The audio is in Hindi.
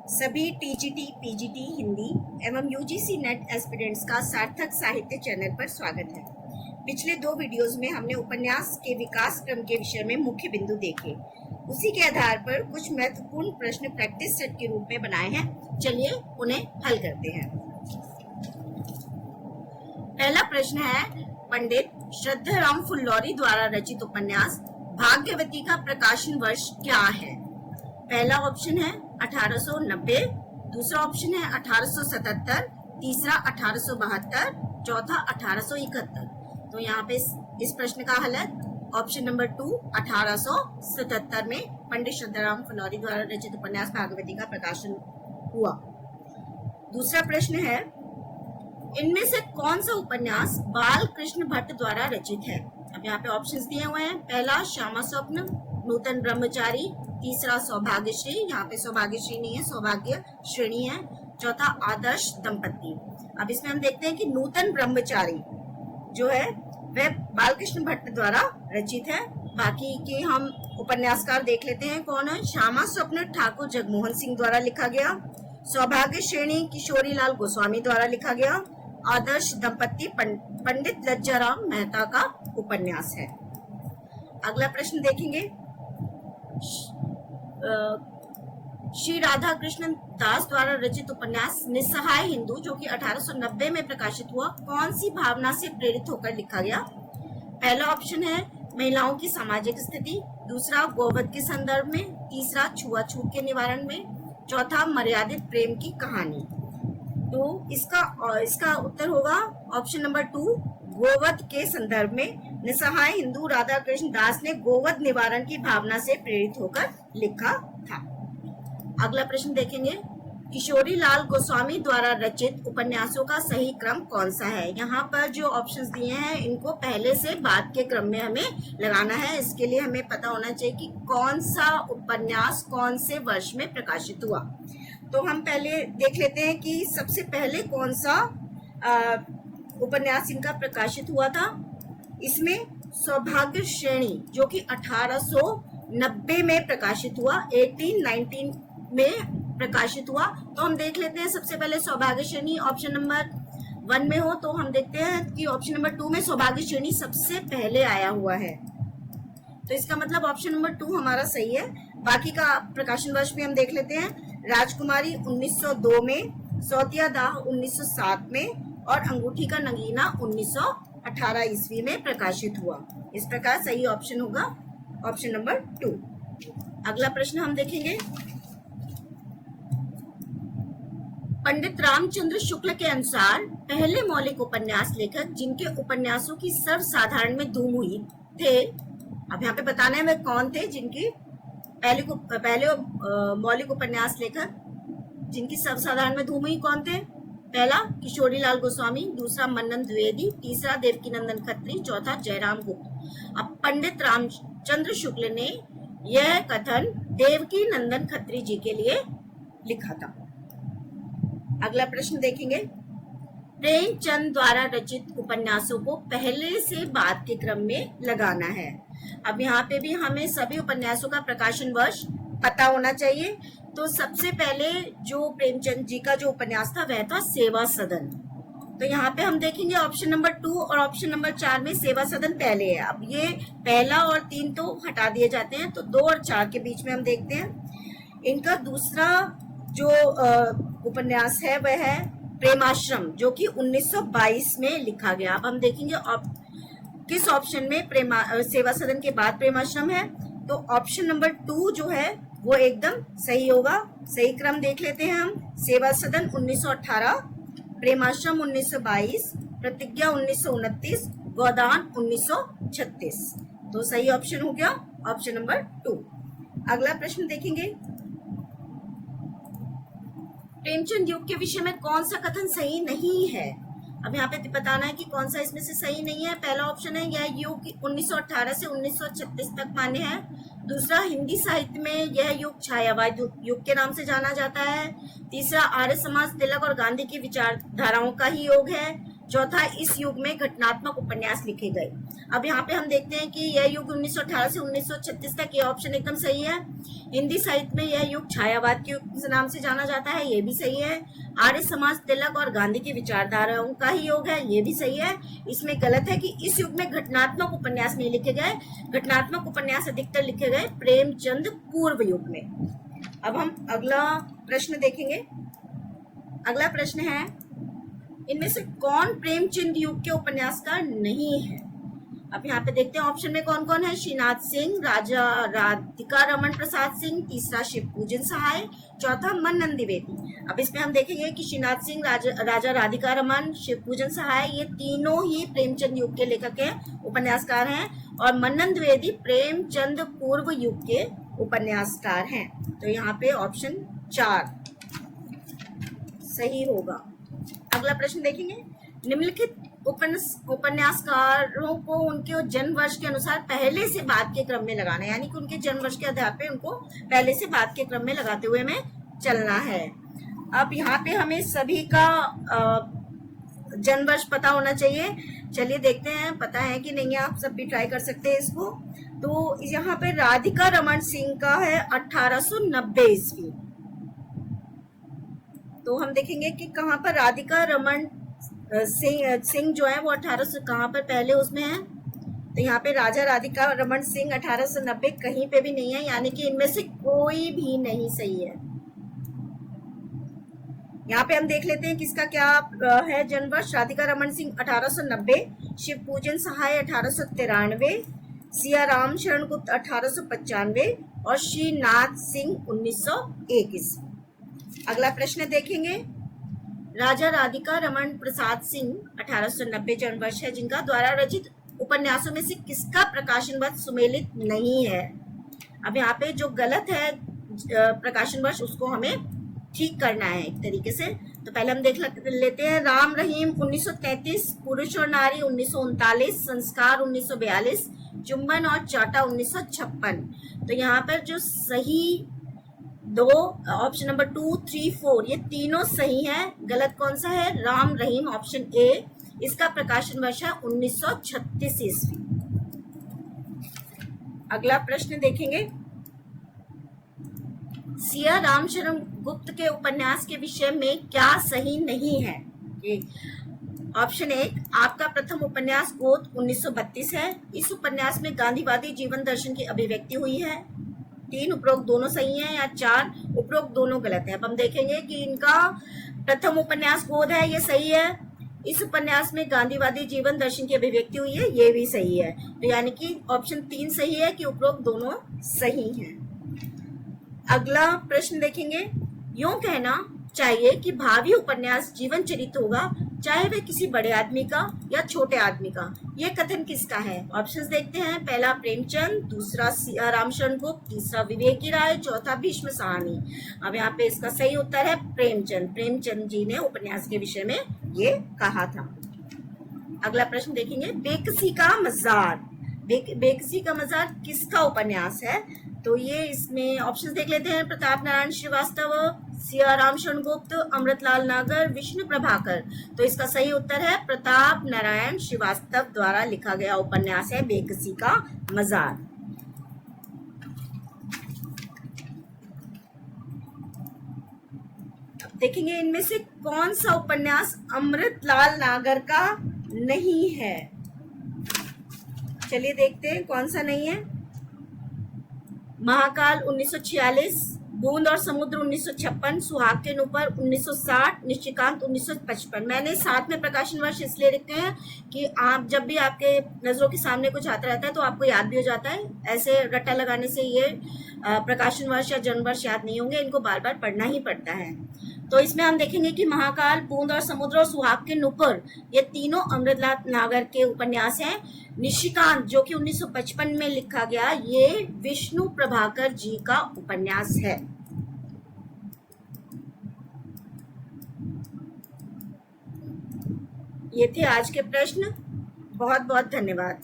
सभी टीजीटी, पीजीटी हिंदी एवं यूजीसी नेट एस्पिरेंट्स का सार्थक साहित्य चैनल पर स्वागत है। पिछले दो वीडियोस में हमने उपन्यास के विकास क्रम के विषय में मुख्य बिंदु देखे। उसी के आधार पर कुछ महत्वपूर्ण प्रश्न प्रैक्टिस सेट के रूप में बनाए हैं। चलिए उन्हें हल करते हैं। पहला प्रश्न है, पंडित श्रद्धाराम फुल्लौरी द्वारा रचित उपन्यास भाग्यवती का प्रकाशन वर्ष क्या है? पहला ऑप्शन है 1890, दूसरा ऑप्शन है 1877, तीसरा 1872, चौथा 1871। तो यहाँ पे इस प्रश्न का हल है ऑप्शन नंबर 2, 1877 में पंडित श्रद्धाराम फुल्लौरी द्वारा रचित उपन्यास भाग्यवती का प्रकाशन हुआ। दूसरा प्रश्न है, इनमें से कौन सा उपन्यास बाल कृष्ण भट्ट द्वारा रचित है? अब यहाँ पे ऑप्शंस दिए हुए हैं। पहला श्यामा स्वप्न, नूतन ब्रह्मचारी, तीसरा सौभाग्यश्री, यहाँ पे सौभाग्यश्री नहीं है, सौभाग्य श्रेणी है, चौथा आदर्श दंपति। अब इसमें हम देखते हैं कि नूतन ब्रह्मचारी जो है वह बालकृष्ण भट्ट द्वारा रचित है। बाकी के हम उपन्यासकार देख लेते हैं कौन है। श्यामा स्वप्न ठाकुर जगमोहन सिंह द्वारा लिखा गया, सौभाग्य श्रेणी किशोरी लाल गोस्वामी द्वारा लिखा गया, आदर्श दंपति पंडित लज्जाराम मेहता का उपन्यास है। अगला प्रश्न देखेंगे, श्री राधा कृष्ण दास द्वारा रचित उपन्यास निस्सहाय हिंदू जो कि 1890 में प्रकाशित हुआ, कौन सी भावना से प्रेरित होकर लिखा गया? पहला ऑप्शन है महिलाओं की सामाजिक स्थिति, दूसरा गोवध के संदर्भ में, तीसरा छुआछूत के निवारण में, चौथा मर्यादित प्रेम की कहानी। तो इसका उत्तर होगा ऑप्शन नंबर 2, गोवध के संदर्भ में। निस्सहाय हिंदू राधा कृष्ण दास ने गोवध निवारण की भावना से प्रेरित होकर लिखा था। अगला प्रश्न देखेंगे, किशोरी लाल गोस्वामी द्वारा रचित उपन्यासों का सही क्रम कौन सा है? यहाँ पर जो ऑप्शंस दिए हैं इनको पहले से बाद के क्रम में हमें लगाना है। इसके लिए हमें पता होना चाहिए कि कौन सा उपन्यास कौन से वर्ष में प्रकाशित हुआ। तो हम पहले देख लेते हैं कि सबसे पहले कौन सा उपन्यास इनका प्रकाशित हुआ था। इसमें सौभाग्य श्रेणी जो कि 1890 में प्रकाशित हुआ, 1819 में प्रकाशित हुआ। तो हम देख लेते हैं सबसे पहले सौभाग्य श्रेणी ऑप्शन नंबर 1 में हो, तो हम देखते हैं कि ऑप्शन नंबर 2 में सौभाग्य श्रेणी सबसे पहले आया हुआ है। तो इसका मतलब ऑप्शन नंबर 2 हमारा सही है। बाकी का प्रकाशन वर्ष भी हम देख लेते हैं। राजकुमारी 1902 में, सौतिया दाह 1907 में और अंगूठी का नगीना 1918 ईस्वी में प्रकाशित हुआ। इस प्रकार सही ऑप्शन होगा ऑप्शन नंबर 2। अगला प्रश्न हम देखेंगे, पंडित रामचंद्र शुक्ल के अनुसार पहले मौलिक उपन्यास लेखक जिनके उपन्यासों की सर्वसाधारण में धूम हुई थे। अब यहाँ पे बताना है वे कौन थे जिनकी पहले मौलिक उपन्यास लेखक जिनकी सर्वसाधारण में धूम हुई कौन थे? पहला किशोरी लाल गोस्वामी, दूसरा मन्नन द्विवेदी, तीसरा देवकीनंदन खत्री, चौथा जयराम गुप्त। अब पंडित रामचंद्र शुक्ल ने यह कथन देवकीनंदन खत्री जी के लिए लिखा था। अगला प्रश्न देखेंगे, प्रेमचंद द्वारा रचित उपन्यासों को पहले से बाद के क्रम में लगाना है। अब यहाँ पे भी हमें सभी उपन्यासों का प्रकाशन वर्ष पता होना चाहिए। तो सबसे पहले जो प्रेमचंद जी का जो उपन्यास था वह था सेवा सदन। तो यहाँ पे हम देखेंगे ऑप्शन नंबर 2 और ऑप्शन नंबर 4 में सेवा सदन पहले है। अब ये पहला और 3 तो हटा दिए जाते हैं, तो 2 और 4 के बीच में हम देखते हैं। इनका दूसरा जो उपन्यास है वह है प्रेमाश्रम जो कि 1922 में लिखा गया। अब हम देखेंगे किस ऑप्शन में सेवा सदन के बाद प्रेमाश्रम है। तो ऑप्शन नंबर 2 जो है वो एकदम सही होगा। सही क्रम देख लेते हैं हम। सेवा सदन 1918, प्रेमाश्रम 1922, प्रतिज्ञा 1929, गोदान 1936। तो सही ऑप्शन हो गया ऑप्शन नंबर 2। अगला प्रश्न देखेंगे, प्रेमचंद युग के विषय में कौन सा कथन सही नहीं है? अब यहाँ पे बताना है कि कौन सा इसमें से सही नहीं है। पहला ऑप्शन है यह युग 1918 से 1936 तक मान्य है। दूसरा, हिंदी साहित्य में यह युग छायावाद युग के नाम से जाना जाता है। तीसरा, आर्य समाज, तिलक और गांधी की विचारधाराओं का ही योग है। चौथा, इस युग में घटनात्मक उपन्यास लिखे गए। अब यहाँ पे हम देखते हैं कि यह युग 1918 से 1936 तक, ये ऑप्शन एकदम सही है। हिंदी साहित्य में यह युग छायावाद के युग के नाम से जाना जाता है, ये भी सही है। आर्य समाज, तिलक और गांधी की विचारधाराओं का ही योग है, ये भी सही है। इसमें गलत है कि इस युग में घटनात्मक उपन्यास नहीं लिखे गए। घटनात्मक उपन्यास अधिकतर लिखे गए प्रेमचंद पूर्व युग में। अब हम अगला प्रश्न देखेंगे। अगला प्रश्न है, इनमें से कौन प्रेमचंद युग के उपन्यासकार नहीं है? अब यहाँ पे देखते हैं ऑप्शन में कौन कौन है। श्रीनाथ सिंह, राजा राधिका रमन प्रसाद सिंह, तीसरा शिव पूजन सहाय, चौथा मन्नन द्विवेदी। अब इसमें हम देखेंगे कि श्रीनाथ सिंह, राजा राधिका रमन, शिव पूजन सहाय, ये तीनों ही प्रेमचंद युग के लेखक हैं, उपन्यासकार हैं, और मन्नन द्विवेदी प्रेमचंद पूर्व युग के उपन्यासकार हैं। तो यहाँ पे ऑप्शन 4 सही होगा। अगला प्रश्न देखेंगे, निम्नलिखित उपन्यासकारों को उनके जन्म वर्ष के अनुसार पहले से बाद के क्रम में लगाना है, यानी कि उनके जन्म वर्ष के आधार पे उनको पहले से बाद के क्रम में लगाते हुए हमें चलना है। अब यहाँ पे हमें सभी का जन्म वर्ष पता होना चाहिए। चलिए देखते हैं पता है कि नहीं, आप सब भी ट्राई कर सकते हैं इसको। तो यहाँ पे राधिका रमन सिंह का है 1890 ईस्वी। तो हम देखेंगे कि कहाँ पर राधिका रमन सिंह जो है वो 1800 कहाँ पर पहले उसमें है। तो यहाँ पे राजा राधिका रमन सिंह 1890 कहीं पे भी नहीं है, यानी कि इनमें से कोई भी नहीं सही है। यहाँ पे हम देख लेते हैं किसका क्या है जन्म वर्ष। राधिका रमन सिंह 1890, शिव पूजन सहाय 1893, सिया राम शरण गुप्त 1895 और श्रीनाथ सिंह 1901। अगला प्रश्न देखेंगे, राजा राधिका रमन प्रसाद सिंह 1890 जन्म वर्ष है, जिनका द्वारा रचित उपन्यासों में से किसका प्रकाशन वर्ष सुमेलित नहीं है? अब यहाँ पे जो गलत है प्रकाशन वर्ष उसको हमें ठीक करना है एक तरीके से। तो पहले हम देख लेते हैं। राम रहीम 1933, पुरुष और नारी 1939, संस्कार 1942, चुंबन और चाटा 1956। तो यहाँ पर जो सही दो ऑप्शन नंबर 2, 3, 4 ये तीनों सही हैं। गलत कौन सा है? राम रहीम ऑप्शन ए, इसका प्रकाशन वर्ष है 1936 ईस्वी। अगला प्रश्न देखेंगे, सिया रामशरण गुप्त के उपन्यास के विषय में क्या सही नहीं है? ऑप्शन 1, आपका प्रथम उपन्यास गोद 1932 है। इस उपन्यास में गांधीवादी जीवन दर्शन की अभिव्यक्ति हुई है। 3, उपरोक्त दोनों सही हैं, या 4, उपरोक्त दोनों गलत है। अब हम देखेंगे कि इनका प्रथम उपन्यास गोद है, ये सही है। इस उपन्यास में गांधीवादी जीवन दर्शन की अभिव्यक्ति हुई है, ये भी सही है। तो यानी कि ऑप्शन 3 सही है कि उपरोक्त दोनों सही हैं। अगला प्रश्न देखेंगे, यूं कहना चाहिए कि भावी उपन्यास जीवन चरित्र होगा, चाहे वह किसी बड़े आदमी का या छोटे आदमी का। यह कथन किसका है? ऑप्शंस देखते हैं। पहला प्रेमचंद, दूसरा सिया रामशरण गुप्त, तीसरा विवेक की राय, चौथा भीष्म साहनी। अब यहाँ पे इसका सही उत्तर है प्रेमचंद। प्रेमचंद जी ने उपन्यास के विषय में ये कहा था। अगला प्रश्न देखेंगे, बेकसी का मजार। बेकसी का मजार किसका उपन्यास है? तो ये इसमें ऑप्शंस देख लेते हैं। प्रताप नारायण श्रीवास्तव, सिया रामशरण गुप्त, अमृतलाल नागर, विष्णु प्रभाकर। तो इसका सही उत्तर है प्रताप नारायण श्रीवास्तव द्वारा लिखा गया उपन्यास है बेकसी का मजार। अब देखेंगे इनमें से कौन सा उपन्यास अमृतलाल नागर का नहीं है। चलिए देखते हैं कौन सा नहीं है। महाकाल 1946, बूंद और समुद्र 1956, सुहाग के ऊपर 1960, निशिकांत 1955। मैंने साथ में प्रकाशन वर्ष इसलिए लिखते हैं कि आप जब भी आपके नजरों के सामने कुछ आता रहता है तो आपको याद भी हो जाता है। ऐसे रट्टा लगाने से ये प्रकाशन वर्ष या जन्म वर्ष याद नहीं होंगे, इनको बार बार पढ़ना ही पड़ता है। तो इसमें हम देखेंगे कि महाकाल, बूंद और समुद्र और सुहाग के ऊपर ये तीनों अमृतलाल नागर के उपन्यास हैं। निशिकांत जो कि 1955 में लिखा गया, ये विष्णु प्रभाकर जी का उपन्यास है। ये थे आज के प्रश्न। बहुत बहुत धन्यवाद।